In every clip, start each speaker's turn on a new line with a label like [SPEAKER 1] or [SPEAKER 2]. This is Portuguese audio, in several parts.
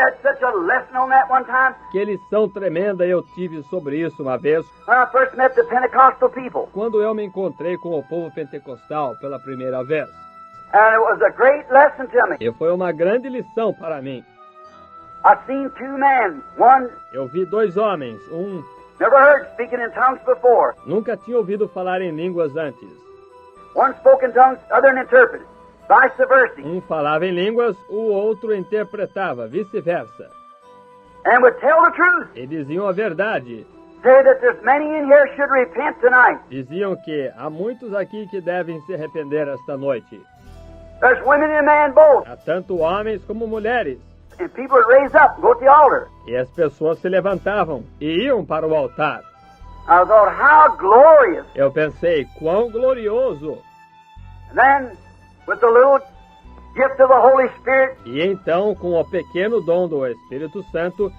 [SPEAKER 1] had such a lesson on that one time.
[SPEAKER 2] Que lição tremenda eu tive sobre isso uma vez,
[SPEAKER 1] When I first met the Pentecostal people.
[SPEAKER 2] quando eu me encontrei com o povo pentecostal pela primeira vez.
[SPEAKER 1] And it was a great lesson to me.
[SPEAKER 2] E foi uma grande lição para mim.
[SPEAKER 1] I seen two men. One
[SPEAKER 2] Eu vi dois homens,
[SPEAKER 1] never heard speaking in tongues before.
[SPEAKER 2] nunca tinha ouvido falar em línguas antes.
[SPEAKER 1] One spoke in tongues, other than interpreted. Vice versa.
[SPEAKER 2] Falava em línguas, o outro interpretava, vice-versa.
[SPEAKER 1] And would tell the truth.
[SPEAKER 2] E diziam a verdade.
[SPEAKER 1] Say that there's many in here should repent tonight.
[SPEAKER 2] Diziam que há muitos aqui que devem se arrepender esta noite.
[SPEAKER 1] There's women and men both.
[SPEAKER 2] Há tanto homens como mulheres.
[SPEAKER 1] And people would raise up and go to the altar.
[SPEAKER 2] E as pessoas se levantavam e iam para o altar.
[SPEAKER 1] I thought, how glorious.
[SPEAKER 2] Eu pensei, quão glorioso!
[SPEAKER 1] And then, with the little gift of the Holy Spirit,
[SPEAKER 2] E então, com o pequeno dom do Espírito Santo,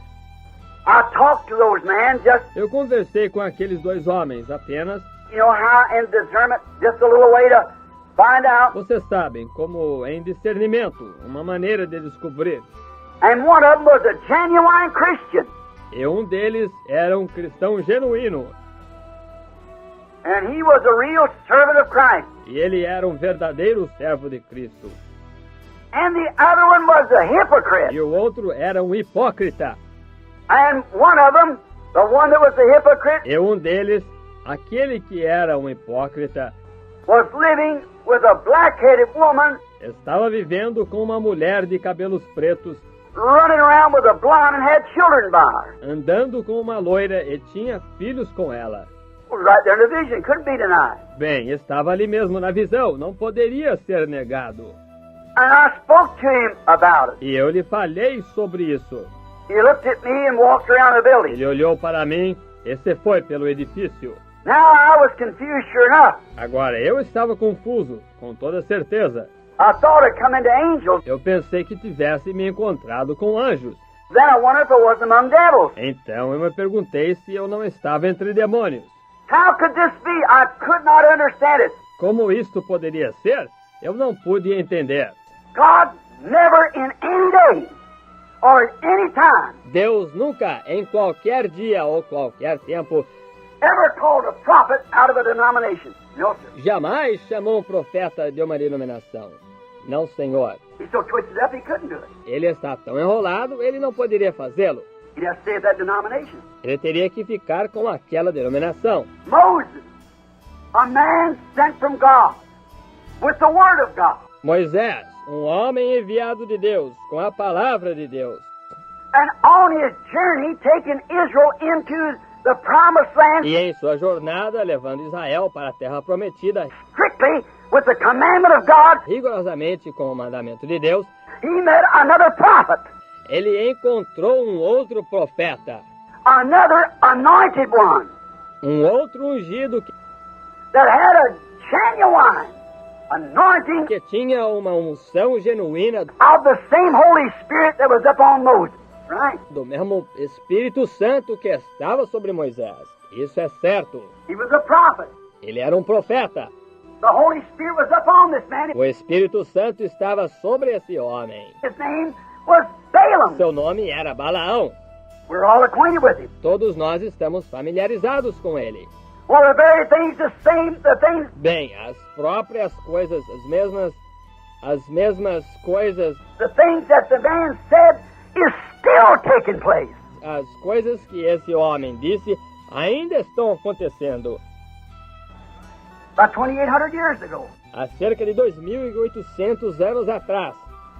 [SPEAKER 1] I talked to those men just,
[SPEAKER 2] eu conversei com aqueles dois homens apenas.
[SPEAKER 1] how in discernment, just a little way to find out.
[SPEAKER 2] Vocês sabem, como em discernimento, uma maneira de descobrir.
[SPEAKER 1] And one of them was a genuine Christian.
[SPEAKER 2] E deles era cristão genuíno.
[SPEAKER 1] And he was a real servant of Christ.
[SPEAKER 2] E ele era verdadeiro servo de Cristo.
[SPEAKER 1] And the other one was a hypocrite.
[SPEAKER 2] E o outro era hipócrita.
[SPEAKER 1] And one of them, the one that was a hypocrite,
[SPEAKER 2] E deles, aquele que era hipócrita,
[SPEAKER 1] was living with a black-headed woman,
[SPEAKER 2] estava vivendo com uma mulher de cabelos pretos,
[SPEAKER 1] running around with a blonde and had children by her.
[SPEAKER 2] andando com uma loira e tinha filhos com ela.
[SPEAKER 1] It was right there in the vision, couldn't be denied.
[SPEAKER 2] Bem, estava ali mesmo na visão, não poderia ser negado.
[SPEAKER 1] And I spoke to him about it.
[SPEAKER 2] E eu lhe falei sobre isso.
[SPEAKER 1] He looked at me and walked around the building.
[SPEAKER 2] Ele olhou para mim e se foi pelo edifício.
[SPEAKER 1] Now I was confused, sure enough.
[SPEAKER 2] Agora, eu estava confuso, com toda certeza.
[SPEAKER 1] I thought I'd come into angels.
[SPEAKER 2] Eu pensei que tivesse me encontrado com anjos.
[SPEAKER 1] Then I wondered if I was among devils.
[SPEAKER 2] Então eu me perguntei se eu não estava entre demônios.
[SPEAKER 1] How could this be? I could not understand it.
[SPEAKER 2] Como isto poderia ser? Eu não pude entender.
[SPEAKER 1] God never in any day or at any time
[SPEAKER 2] Deus nunca, em qualquer dia ou qualquer tempo,
[SPEAKER 1] ever called a prophet out of a denomination. No, sir.
[SPEAKER 2] jamais chamou profeta de uma denominação. Não, Senhor.
[SPEAKER 1] He's so twisted up he couldn't do it.
[SPEAKER 2] Ele está tão enrolado, ele não poderia fazê-lo.
[SPEAKER 1] He'd have to stay at that denomination.
[SPEAKER 2] Ele teria que ficar com aquela denominação.
[SPEAKER 1] Moses, a man sent from God with the word of God.
[SPEAKER 2] Moisés, homem enviado de Deus, com a palavra de Deus.
[SPEAKER 1] And on his journey, taking Israel into the promised land
[SPEAKER 2] E em sua jornada, levando Israel para a terra prometida,
[SPEAKER 1] strictly with the commandment of God,
[SPEAKER 2] rigorosamente com o mandamento de Deus,
[SPEAKER 1] he met another prophet,
[SPEAKER 2] ele encontrou outro profeta,
[SPEAKER 1] another anointed one
[SPEAKER 2] outro ungido
[SPEAKER 1] that had a genuine anointing
[SPEAKER 2] que tinha uma unção genuína
[SPEAKER 1] of the same Holy Spirit that was upon Moses. Right?
[SPEAKER 2] do mesmo Espírito Santo que estava sobre Moisés. Isso é certo.
[SPEAKER 1] He was a prophet.
[SPEAKER 2] Ele era profeta.
[SPEAKER 1] The Holy Spirit was upon this man.
[SPEAKER 2] O Espírito Santo estava sobre esse homem.
[SPEAKER 1] His name was Balaam.
[SPEAKER 2] Seu nome era Balaão.
[SPEAKER 1] We're all acquainted with him.
[SPEAKER 2] Todos nós estamos familiarizados com ele.
[SPEAKER 1] Well, the very things, the things
[SPEAKER 2] Bem, as próprias coisas, as mesmas coisas,
[SPEAKER 1] that the man said is still taking place.
[SPEAKER 2] as coisas que esse homem disse ainda estão acontecendo.
[SPEAKER 1] About 2,800 years ago.
[SPEAKER 2] Há cerca de 2.800 anos atrás.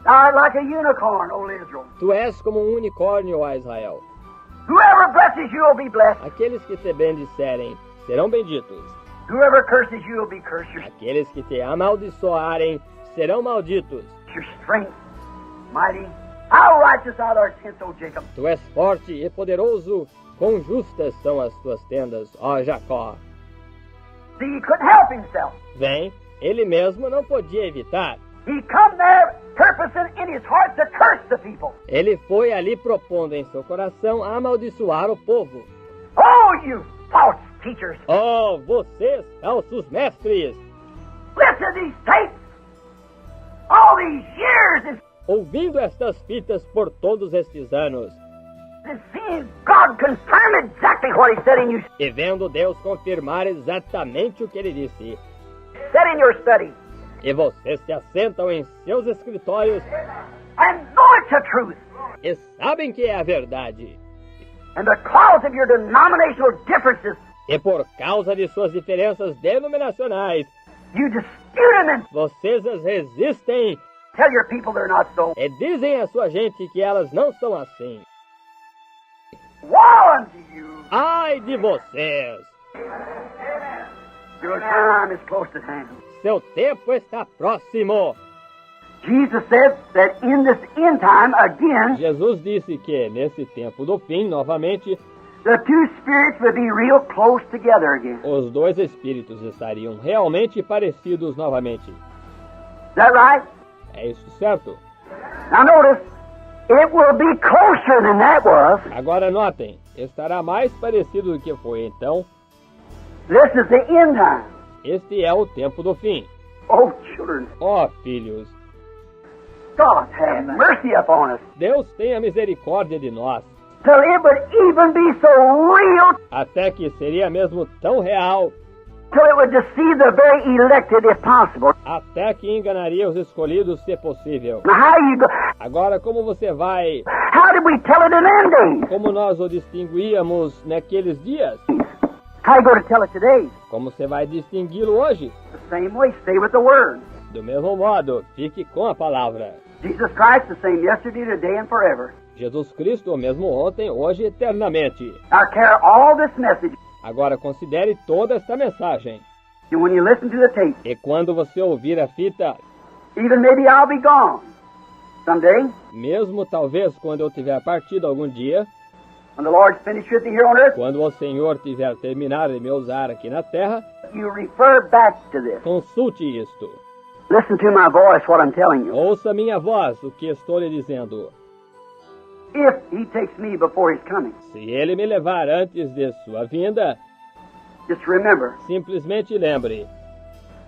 [SPEAKER 1] Thou art like a unicorn, O Israel.
[SPEAKER 2] Tu és como unicórnio, ó Israel.
[SPEAKER 1] Whoever blesses you will be blessed.
[SPEAKER 2] Aqueles que te bendicerem serão benditos.
[SPEAKER 1] Whoever curses you will be cursed.
[SPEAKER 2] Aqueles que te amaldiçoarem serão malditos.
[SPEAKER 1] Your strength, mighty. How righteous are thy tents, O Jacob.
[SPEAKER 2] Tu és forte e poderoso. Quão justas são as tuas tendas, ó Jacó.
[SPEAKER 1] See, he couldn't help himself.
[SPEAKER 2] Vem, ele mesmo não podia evitar.
[SPEAKER 1] He come there purposing in his heart to curse the people.
[SPEAKER 2] Ele foi ali propondo em seu coração amaldiçoar o povo.
[SPEAKER 1] Oh, you false teachers.
[SPEAKER 2] Oh, vocês, falsos mestres!
[SPEAKER 1] Listen to these tapes. All these years.
[SPEAKER 2] ouvindo estas fitas por todos estes anos,
[SPEAKER 1] and seeing God confirm exactly what He said in you,
[SPEAKER 2] e vendo Deus confirmar exatamente o que ele disse,
[SPEAKER 1] said in your study,
[SPEAKER 2] e vocês se assentam em seus escritórios
[SPEAKER 1] and know it's the truth.
[SPEAKER 2] e sabem que é a verdade,
[SPEAKER 1] And because of your denominational differences,
[SPEAKER 2] e por causa de suas diferenças denominacionais,
[SPEAKER 1] you dispute them and
[SPEAKER 2] vocês as resistem
[SPEAKER 1] tell your people they're not so.
[SPEAKER 2] e dizem à sua gente que elas não são assim.
[SPEAKER 1] Woe unto you!
[SPEAKER 2] Ai de vocês!
[SPEAKER 1] Your time is close at hand.
[SPEAKER 2] Seu tempo está próximo.
[SPEAKER 1] Jesus said that in this end time, again,
[SPEAKER 2] Jesus disse que nesse tempo do fim, novamente,
[SPEAKER 1] the two spirits would be real close together again.
[SPEAKER 2] os dois espíritos estariam realmente parecidos novamente.
[SPEAKER 1] Is that right?
[SPEAKER 2] É isso certo?
[SPEAKER 1] Now notice, it will be closer than that was.
[SPEAKER 2] Agora notem, estará mais parecido do que foi então.
[SPEAKER 1] This is the end time.
[SPEAKER 2] Este é o tempo do fim.
[SPEAKER 1] Oh, children,
[SPEAKER 2] Ó filhos,
[SPEAKER 1] God have mercy upon us.
[SPEAKER 2] Deus tenha misericórdia de nós,
[SPEAKER 1] Till it would even be so real,
[SPEAKER 2] até que seria mesmo tão real,
[SPEAKER 1] till it would deceive the very elected if possible.
[SPEAKER 2] até que enganaria os escolhidos se possível.
[SPEAKER 1] Now how you go?
[SPEAKER 2] Agora, como você vai,
[SPEAKER 1] How did we tell it in them days?
[SPEAKER 2] como nós o distinguíamos naqueles dias,
[SPEAKER 1] How you going to tell it today?
[SPEAKER 2] como você vai distingui-lo hoje?
[SPEAKER 1] The same way, stay with the Word.
[SPEAKER 2] Do mesmo modo, fique com a palavra.
[SPEAKER 1] Jesus Christ the same yesterday, today, and forever.
[SPEAKER 2] Jesus Cristo, o mesmo ontem, hoje e eternamente.
[SPEAKER 1] Now carry all this message,
[SPEAKER 2] Agora considere toda esta mensagem.
[SPEAKER 1] and when you listen to the tape,
[SPEAKER 2] E quando você ouvir a fita,
[SPEAKER 1] even maybe I'll be gone someday,
[SPEAKER 2] mesmo talvez quando eu tiver partido algum dia,
[SPEAKER 1] when the Lord's finished with you here on earth,
[SPEAKER 2] quando o Senhor tiver terminado de me usar aqui na terra,
[SPEAKER 1] you refer back to this.
[SPEAKER 2] consulte isto.
[SPEAKER 1] Listen to my voice, what I'm telling you.
[SPEAKER 2] Ouça minha voz, o que estou lhe dizendo.
[SPEAKER 1] If He takes me before His coming,
[SPEAKER 2] Se ele me levar antes de sua vinda,
[SPEAKER 1] just remember,
[SPEAKER 2] simplesmente lembre,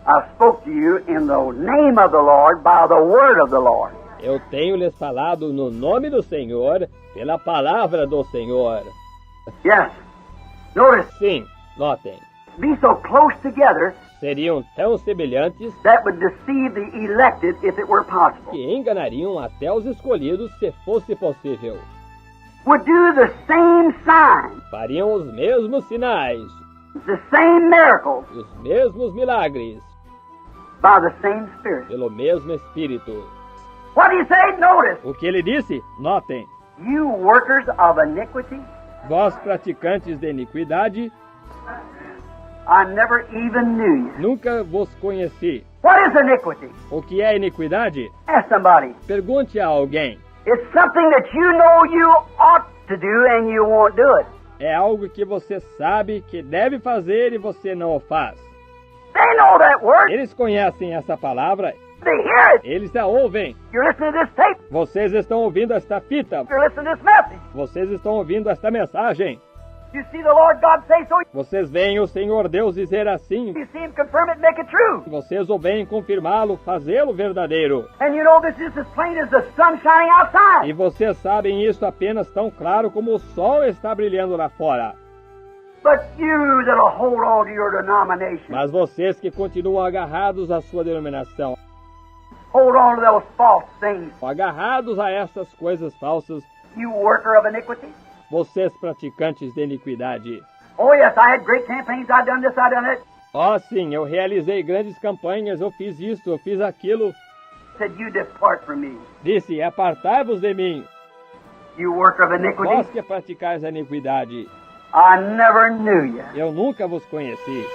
[SPEAKER 1] I spoke to you in the name of the Lord by the word of the Lord.
[SPEAKER 2] eu tenho lhes falado no nome do Senhor, pela palavra do Senhor.
[SPEAKER 1] Yes. Notice,
[SPEAKER 2] Sim, notem,
[SPEAKER 1] be so close together
[SPEAKER 2] seriam tão semelhantes
[SPEAKER 1] that would deceive the elected if it were possible.
[SPEAKER 2] que enganariam até os escolhidos se fosse possível.
[SPEAKER 1] Would do the same sign,
[SPEAKER 2] Fariam os mesmos sinais,
[SPEAKER 1] the same miracles
[SPEAKER 2] os mesmos milagres,
[SPEAKER 1] by the same Spirit.
[SPEAKER 2] pelo mesmo Espírito.
[SPEAKER 1] What do you say? Notice,
[SPEAKER 2] O que ele disse? Notem,
[SPEAKER 1] you workers of iniquity,
[SPEAKER 2] vós praticantes de iniquidade,
[SPEAKER 1] I never even knew you.
[SPEAKER 2] nunca vos conheci.
[SPEAKER 1] What is iniquity?
[SPEAKER 2] O que é iniquidade?
[SPEAKER 1] Ask somebody.
[SPEAKER 2] Pergunte a alguém.
[SPEAKER 1] It's something that you know you ought to do and you won't do it.
[SPEAKER 2] É algo que você sabe que deve fazer e você não o faz.
[SPEAKER 1] They know that word.
[SPEAKER 2] Eles conhecem essa palavra,
[SPEAKER 1] They hear it.
[SPEAKER 2] eles a ouvem.
[SPEAKER 1] You're listening to this tape.
[SPEAKER 2] Vocês estão ouvindo esta fita,
[SPEAKER 1] You're listening to this message.
[SPEAKER 2] vocês estão ouvindo esta mensagem.
[SPEAKER 1] You see the Lord God say so.
[SPEAKER 2] Vocês veem o Senhor Deus dizer assim,
[SPEAKER 1] You see Him confirm it and make it true.
[SPEAKER 2] vocês o veem confirmá-lo, fazê-lo verdadeiro.
[SPEAKER 1] And you know this is as plain as the sun shining outside.
[SPEAKER 2] E vocês sabem isso apenas tão claro como o sol está brilhando lá fora.
[SPEAKER 1] But you that'll hold on to your denomination,
[SPEAKER 2] Mas vocês que continuam agarrados à sua denominação,
[SPEAKER 1] hold on to those false things,
[SPEAKER 2] agarrados a essas coisas falsas,
[SPEAKER 1] you worker of iniquity.
[SPEAKER 2] vocês praticantes de iniquidade.
[SPEAKER 1] Oh yes, I had great campaigns. I done this, I done that.
[SPEAKER 2] Oh sim, eu realizei grandes campanhas, eu fiz isso, eu fiz aquilo.
[SPEAKER 1] Said you depart from me,
[SPEAKER 2] Disse, apartai-vos de mim,
[SPEAKER 1] you worker of iniquity.
[SPEAKER 2] vós que praticais a iniquidade.
[SPEAKER 1] I never knew you.
[SPEAKER 2] Eu nunca vos conheci.